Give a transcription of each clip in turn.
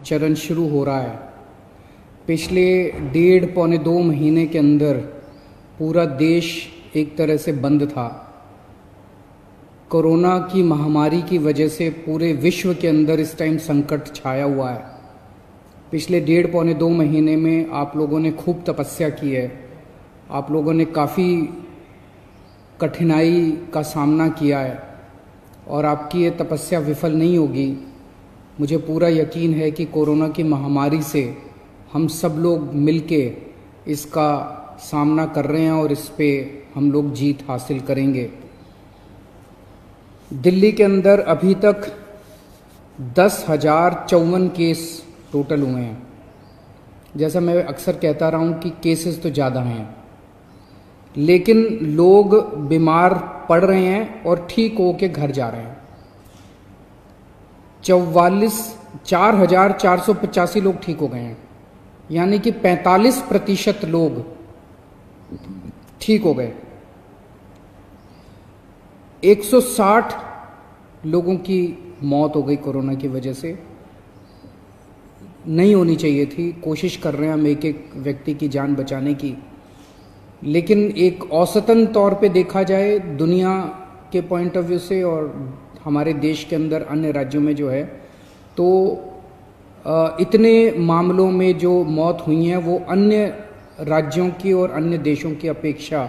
चरण शुरू हो रहा है। पिछले 1.5-2 महीने के अंदर पूरा देश एक तरह से बंद था। कोरोना की महामारी की वजह से पूरे विश्व के अंदर इस टाइम संकट छाया हुआ है। पिछले 1.5-2 महीने में आप लोगों ने खूब तपस्या की है, आप लोगों ने काफ़ी कठिनाई का सामना किया है और आपकी ये तपस्या विफल नहीं होगी। मुझे पूरा यकीन है कि कोरोना की महामारी से हम सब लोग मिलके इसका सामना कर रहे हैं और इस पे हम लोग जीत हासिल करेंगे। दिल्ली के अंदर अभी तक 10,054 केस टोटल हुए हैं। जैसा मैं अक्सर कहता रहा हूँ कि केसेस तो ज़्यादा हैं, लेकिन लोग बीमार पड़ रहे हैं और ठीक होके घर जा रहे हैं। 4,485 लोग ठीक हो गए हैं, यानी कि 45% लोग ठीक हो गए। 160 लोगों की मौत हो गई कोरोना की वजह से। नहीं होनी चाहिए थी, कोशिश कर रहे हैं हम एक एक व्यक्ति की जान बचाने की, लेकिन एक औसतन तौर पे देखा जाए दुनिया के पॉइंट ऑफ व्यू से और हमारे देश के अंदर अन्य राज्यों में जो है, तो इतने मामलों में जो मौत हुई हैं वो अन्य राज्यों की और अन्य देशों की अपेक्षा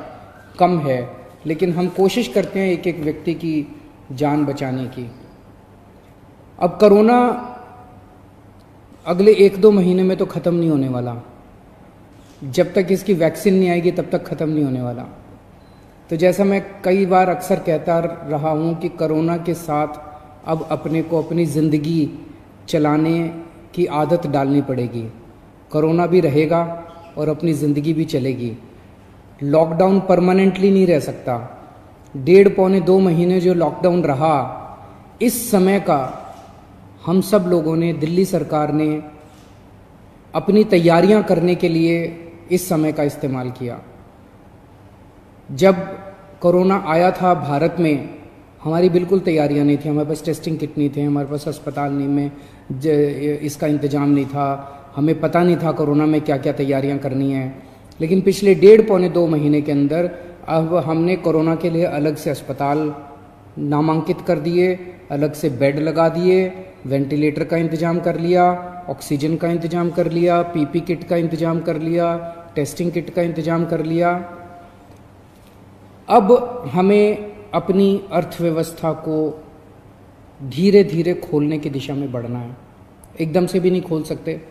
कम है। लेकिन हम कोशिश करते हैं एक एक व्यक्ति की जान बचाने की। अब कोरोना अगले 1-2 महीने में तो ख़त्म नहीं होने वाला। जब तक इसकी वैक्सीन नहीं आएगी तब तक ख़त्म नहीं होने वाला। तो जैसा मैं कई बार अक्सर कहता रहा हूँ कि कोरोना के साथ अब अपने को अपनी ज़िंदगी चलाने की आदत डालनी पड़ेगी। कोरोना भी रहेगा और अपनी ज़िंदगी भी चलेगी। लॉकडाउन परमानेंटली नहीं रह सकता। 1.5-2 महीने जो लॉकडाउन रहा, इस समय का हम सब लोगों ने, दिल्ली सरकार ने अपनी तैयारियां करने के लिए इस समय का इस्तेमाल किया। जब कोरोना आया था भारत में, हमारी बिल्कुल तैयारियां नहीं थी। हमारे पास टेस्टिंग किट नहीं थे, हमारे पास अस्पताल नहीं में इसका इंतजाम नहीं था, हमें पता नहीं था कोरोना में क्या क्या तैयारियां करनी है। लेकिन पिछले 1.5-2 महीने के अंदर अब हमने कोरोना के लिए अलग से अस्पताल नामांकित कर दिए, अलग से बेड लगा दिए, वेंटिलेटर का इंतजाम कर लिया, ऑक्सीजन का इंतजाम कर लिया, पीपी किट का इंतजाम कर लिया, टेस्टिंग किट का इंतजाम कर लिया। अब हमें अपनी अर्थव्यवस्था को धीरे धीरे खोलने की दिशा में बढ़ना है। एकदम से भी नहीं खोल सकते,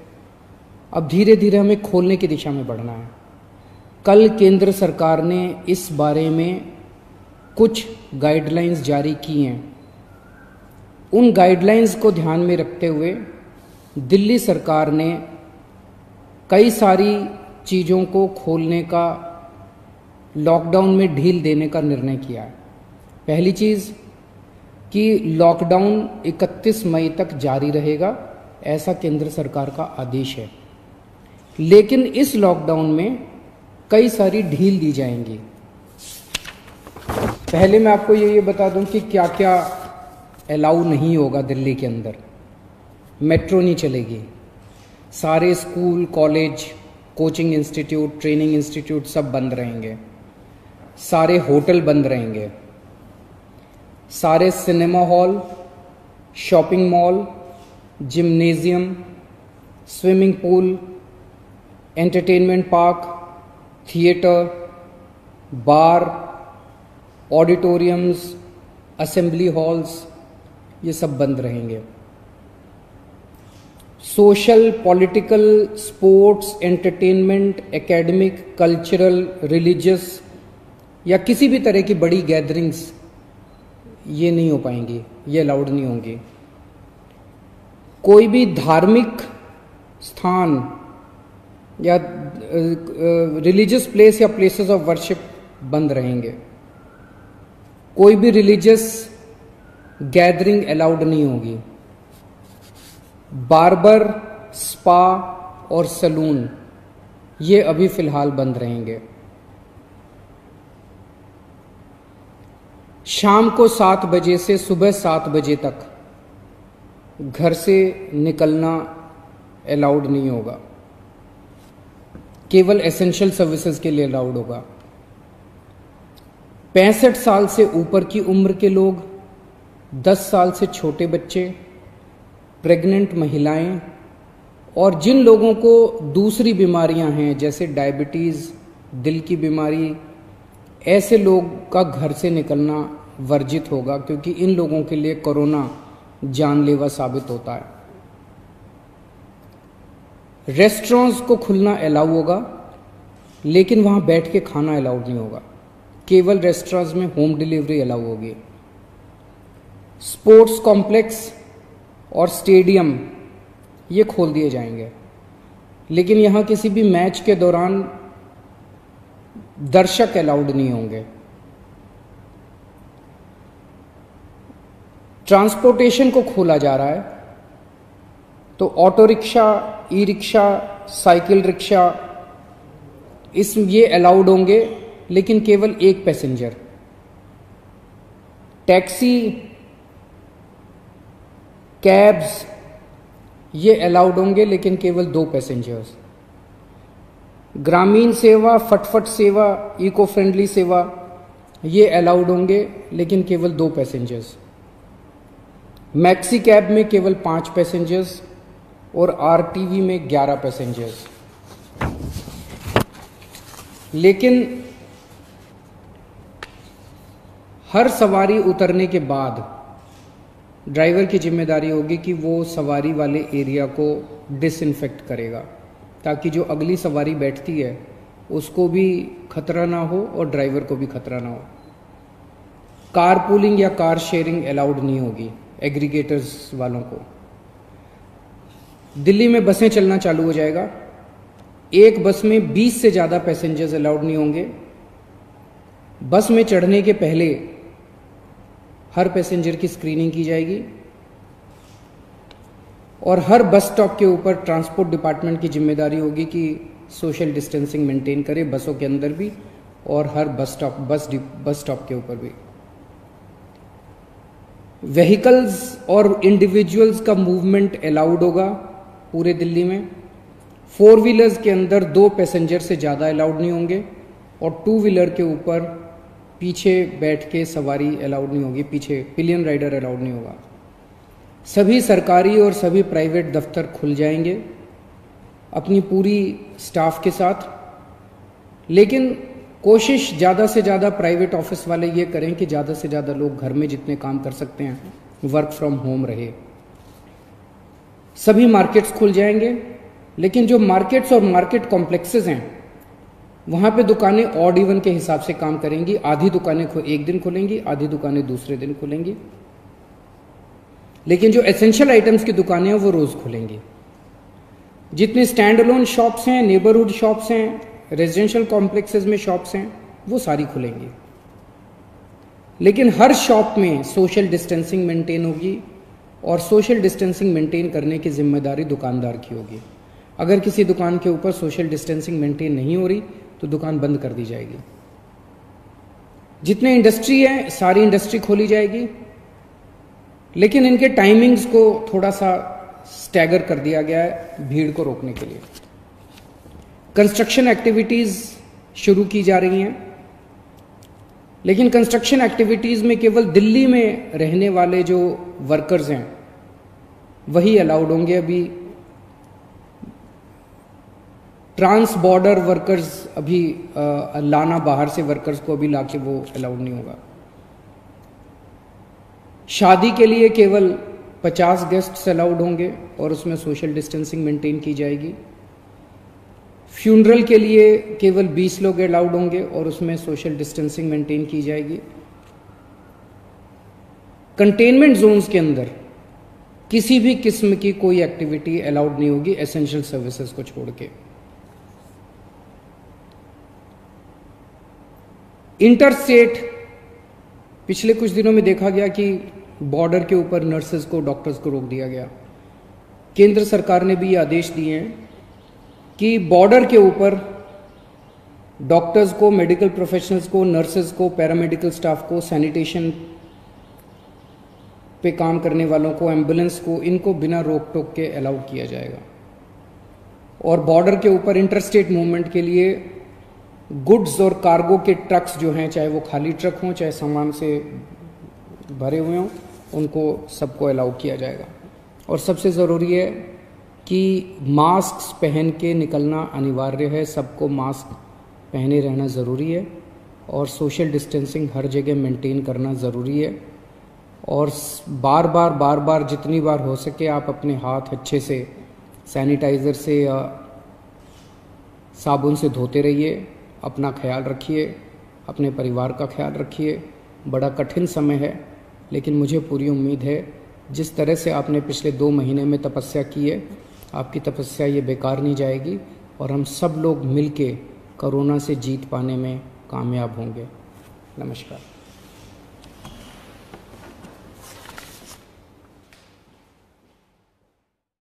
अब धीरे धीरे हमें खोलने की दिशा में बढ़ना है। कल केंद्र सरकार ने इस बारे में कुछ गाइडलाइंस जारी की हैं। उन गाइडलाइंस को ध्यान में रखते हुए दिल्ली सरकार ने कई सारी चीज़ों को खोलने का, लॉकडाउन में ढील देने का निर्णय किया है। पहली चीज़ कि लॉकडाउन 31 मई तक जारी रहेगा, ऐसा केंद्र सरकार का आदेश है। लेकिन इस लॉकडाउन में कई सारी ढील दी जाएंगी। पहले मैं आपको ये बता दूं कि क्या क्या अलाउ नहीं होगा दिल्ली के अंदर। मेट्रो नहीं चलेगी, सारे school, college, coaching institute, training institute सब बंद रहेंगे, सारे होटल बंद रहेंगे, सारे cinema hall, shopping mall, gymnasium, swimming pool, entertainment park, theatre, bar, auditoriums, assembly halls, ये सब बंद रहेंगे। Social, political, sports, entertainment, academic, cultural, religious या किसी भी तरह की बड़ी गैदरिंग्स ये नहीं हो पाएंगी, ये अलाउड नहीं होंगी। कोई भी धार्मिक स्थान या रिलीजियस प्लेस या प्लेसेस ऑफ वर्शिप बंद रहेंगे। कोई भी रिलीजियस गैदरिंग अलाउड नहीं होगी। बार्बर, स्पा और सलून ये अभी फिलहाल बंद रहेंगे। शाम को 7 बजे से सुबह 7 बजे तक घर से निकलना अलाउड नहीं होगा, केवल एसेंशियल सर्विसेज के लिए अलाउड होगा। 65 साल से ऊपर की उम्र के लोग, 10 साल से छोटे बच्चे, प्रेग्नेंट महिलाएं और जिन लोगों को दूसरी बीमारियां हैं जैसे डायबिटीज़, दिल की बीमारी, ऐसे लोग का घर से निकलना वर्जित होगा, क्योंकि इन लोगों के लिए कोरोना जानलेवा साबित होता है। रेस्टोरेंट्स को खुलना अलाउ होगा, लेकिन वहां बैठ के खाना अलाउड नहीं होगा, केवल रेस्टोरेंट्स में होम डिलीवरी अलाउ होगी। स्पोर्ट्स कॉम्प्लेक्स और स्टेडियम ये खोल दिए जाएंगे, लेकिन यहां किसी भी मैच के दौरान दर्शक अलाउड नहीं होंगे। ट्रांसपोर्टेशन को खोला जा रहा है, तो auto rickshaw, e rickshaw, cycle rickshaw ये अलाउड होंगे, लेकिन केवल एक पैसेंजर। टैक्सी, कैब्स ये अलाउड होंगे, लेकिन केवल 2 पैसेंजर्स। ग्रामीण सेवा, फटफट सेवा, इको फ्रेंडली सेवा ये अलाउड होंगे, लेकिन केवल 2 पैसेंजर्स। मैक्सी कैब में केवल 5 पैसेंजर्स और आरटीवी में 11 पैसेंजर्स। लेकिन हर सवारी उतरने के बाद ड्राइवर की जिम्मेदारी होगी कि वो सवारी वाले एरिया को डिसइंफेक्ट करेगा, ताकि जो अगली सवारी बैठती है उसको भी खतरा ना हो और ड्राइवर को भी खतरा ना हो। कार पूलिंग या कार शेयरिंग अलाउड नहीं होगी एग्रीगेटर्स वालों को। दिल्ली में बसें चलना चालू हो जाएगा। एक बस में 20 से ज़्यादा पैसेंजर्स अलाउड नहीं होंगे। बस में चढ़ने के पहले हर पैसेंजर की स्क्रीनिंग की जाएगी और हर बस स्टॉप के ऊपर ट्रांसपोर्ट डिपार्टमेंट की जिम्मेदारी होगी कि सोशल डिस्टेंसिंग मेंटेन करे, बसों के अंदर भी और हर बस स्टॉप के ऊपर भी। व्हीकल्स और इंडिविजुअल्स का मूवमेंट अलाउड होगा पूरे दिल्ली में। 4 व्हीलर्स के अंदर 2 पैसेंजर से ज़्यादा अलाउड नहीं होंगे और 2 व्हीलर के ऊपर पीछे बैठ के सवारी अलाउड नहीं होगी, पीछे पिलियन राइडर अलाउड नहीं होगा। सभी सरकारी और सभी प्राइवेट दफ्तर खुल जाएंगे अपनी पूरी स्टाफ के साथ, लेकिन कोशिश ज़्यादा से ज़्यादा प्राइवेट ऑफिस वाले ये करें कि ज़्यादा से ज़्यादा लोग घर में जितने काम कर सकते हैं वर्क फ्रॉम होम रहे। सभी मार्केट्स खुल जाएंगे, लेकिन जो मार्केट्स और मार्केट कॉम्प्लेक्सेस हैं वहाँ पे दुकानें ऑड इवन के हिसाब से काम करेंगी। आधी दुकानें एक दिन खुलेंगी, आधी दुकानें दूसरे दिन खुलेंगी, लेकिन जो एसेंशियल आइटम्स की दुकानें हैं वो रोज खुलेंगी। जितने स्टैंड अलोन शॉप्स हैं, नेबरहुड शॉप्स हैं, रेजिडेंशियल कॉम्प्लेक्सेस में शॉप्स हैं, वो सारी खुलेंगी, लेकिन हर शॉप में सोशल डिस्टेंसिंग मेंटेन होगी और सोशल डिस्टेंसिंग मेंटेन करने की जिम्मेदारी दुकानदार की होगी। अगर किसी दुकान के ऊपर सोशल डिस्टेंसिंग मेंटेन नहीं हो रही तो दुकान बंद कर दी जाएगी। जितने इंडस्ट्री है सारी इंडस्ट्री खोली जाएगी, लेकिन इनके टाइमिंग्स को थोड़ा सा स्टैगर कर दिया गया है भीड़ को रोकने के लिए। कंस्ट्रक्शन एक्टिविटीज शुरू की जा रही हैं, लेकिन कंस्ट्रक्शन एक्टिविटीज में केवल दिल्ली में रहने वाले जो वर्कर्स हैं वही अलाउड होंगे। अभी ट्रांस बॉर्डर वर्कर्स अभी लाना, बाहर से वर्कर्स को अभी लाके वो अलाउड नहीं होगा। शादी के लिए केवल 50 गेस्ट्स अलाउड होंगे और उसमें सोशल डिस्टेंसिंग मेंटेन की जाएगी। फ्यूनरल के लिए केवल 20 लोग अलाउड होंगे और उसमें सोशल डिस्टेंसिंग मेंटेन की जाएगी। कंटेनमेंट जोन्स के अंदर किसी भी किस्म की कोई एक्टिविटी अलाउड नहीं होगी एसेंशियल सर्विसेज को छोड़ के। इंटरस्टेट पिछले कुछ दिनों में देखा गया कि बॉर्डर के ऊपर नर्सेज को, डॉक्टर्स को रोक दिया गया। केंद्र सरकार ने भी ये आदेश दिए हैं कि बॉर्डर के ऊपर डॉक्टर्स को, मेडिकल प्रोफेशनल्स को, नर्सेज को, पैरामेडिकल स्टाफ को, सैनिटेशन पे काम करने वालों को, एम्बुलेंस को, इनको बिना रोक टोक के अलाउ किया जाएगा। और बॉर्डर के ऊपर इंटरस्टेट मूवमेंट के लिए गुड्स और कार्गो के ट्रक्स जो हैं, चाहे वो खाली ट्रक हों चाहे सामान से भरे हुए हों, उनको सबको अलाउ किया जाएगा। और सबसे ज़रूरी है कि मास्क पहन के निकलना अनिवार्य है, सबको मास्क पहने रहना ज़रूरी है और सोशल डिस्टेंसिंग हर जगह मेंटेन करना ज़रूरी है। और बार बार जितनी बार हो सके आप अपने हाथ अच्छे से सैनिटाइज़र से या साबुन से धोते रहिए। अपना ख्याल रखिए, अपने परिवार का ख्याल रखिए। बड़ा कठिन समय है, लेकिन मुझे पूरी उम्मीद है जिस तरह से आपने पिछले 2 महीने में तपस्या की है, आपकी तपस्या ये बेकार नहीं जाएगी और हम सब लोग मिलके कोरोना से जीत पाने में कामयाब होंगे। नमस्कार।